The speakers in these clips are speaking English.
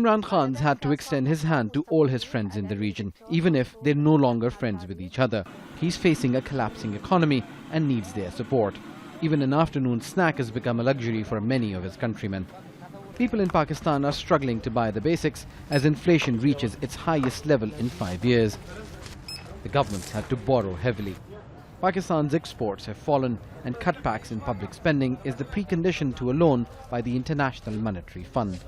Imran Khan's had to extend his hand to all his friends in the region, even if they're no longer friends with each other. He's facing a collapsing economy and needs their support. Even an afternoon snack has become a luxury for many of his countrymen. People in Pakistan are struggling to buy the basics as inflation reaches its highest level in 5 years. The government's had to borrow heavily. Pakistan's exports have fallen, and cutbacks in public spending is the precondition to a loan by the International Monetary Fund.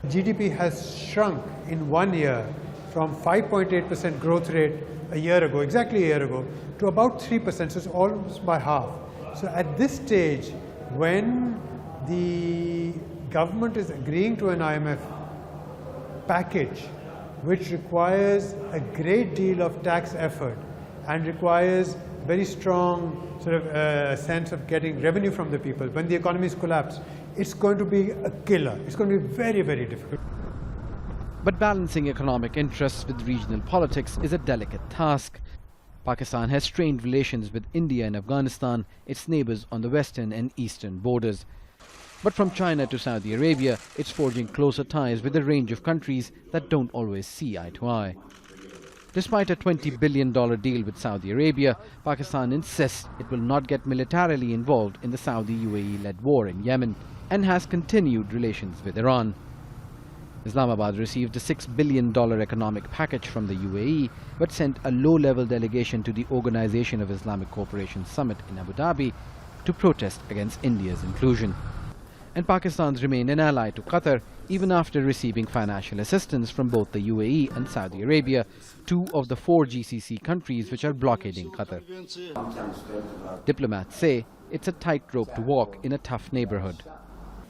GDP has shrunk in 1 year from 5.8% growth rate a year ago, exactly a year ago, to about 3%, so it's almost by half. So at this stage, when the government is agreeing to an IMF package which requires a great deal of tax effort and requires very strong sort of sense of getting revenue from the people, when the economies collapse, it's going to be a killer. It's going to be very, very difficult. But balancing economic interests with regional politics is a delicate task. Pakistan has strained relations with India and Afghanistan, its neighbours on the western and eastern borders. But from China to Saudi Arabia, it's forging closer ties with a range of countries that don't always see eye to eye. Despite a $20 billion deal with Saudi Arabia, Pakistan insists it will not get militarily involved in the Saudi-UAE-led war in Yemen and has continued relations with Iran. Islamabad received a $6 billion economic package from the UAE, but sent a low-level delegation to the Organization of Islamic Cooperation Summit in Abu Dhabi to protest against India's inclusion. And Pakistan's remained an ally to Qatar even after receiving financial assistance from both the UAE and Saudi Arabia, two of the 4 GCC countries which are blockading Qatar. Diplomats say it's a tightrope to walk in a tough neighborhood.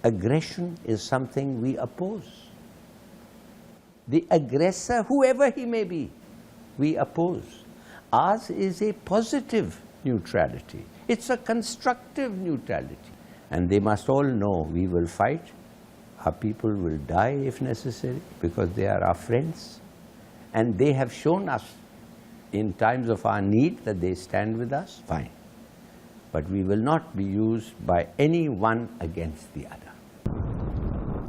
Aggression is something we oppose. The aggressor, whoever he may be, we oppose. Ours is a positive neutrality. It's a constructive neutrality. And they must all know we will fight. Our people will die if necessary because they are our friends. And they have shown us in times of our need that they stand with us, fine. But we will not be used by any one against the other.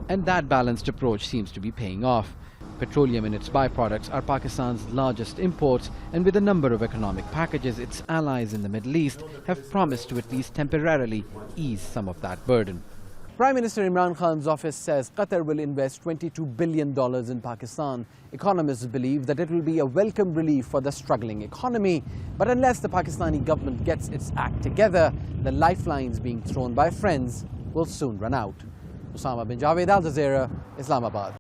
And that balanced approach seems to be paying off. Petroleum and its byproducts are Pakistan's largest imports, and with a number of economic packages, its allies in the Middle East have promised to at least temporarily ease some of that burden. Prime Minister Imran Khan's office says Qatar will invest $22 billion in Pakistan. Economists believe that it will be a welcome relief for the struggling economy. But unless the Pakistani government gets its act together, the lifelines being thrown by friends will soon run out. Osama bin Javaid, Al Jazeera, Islamabad.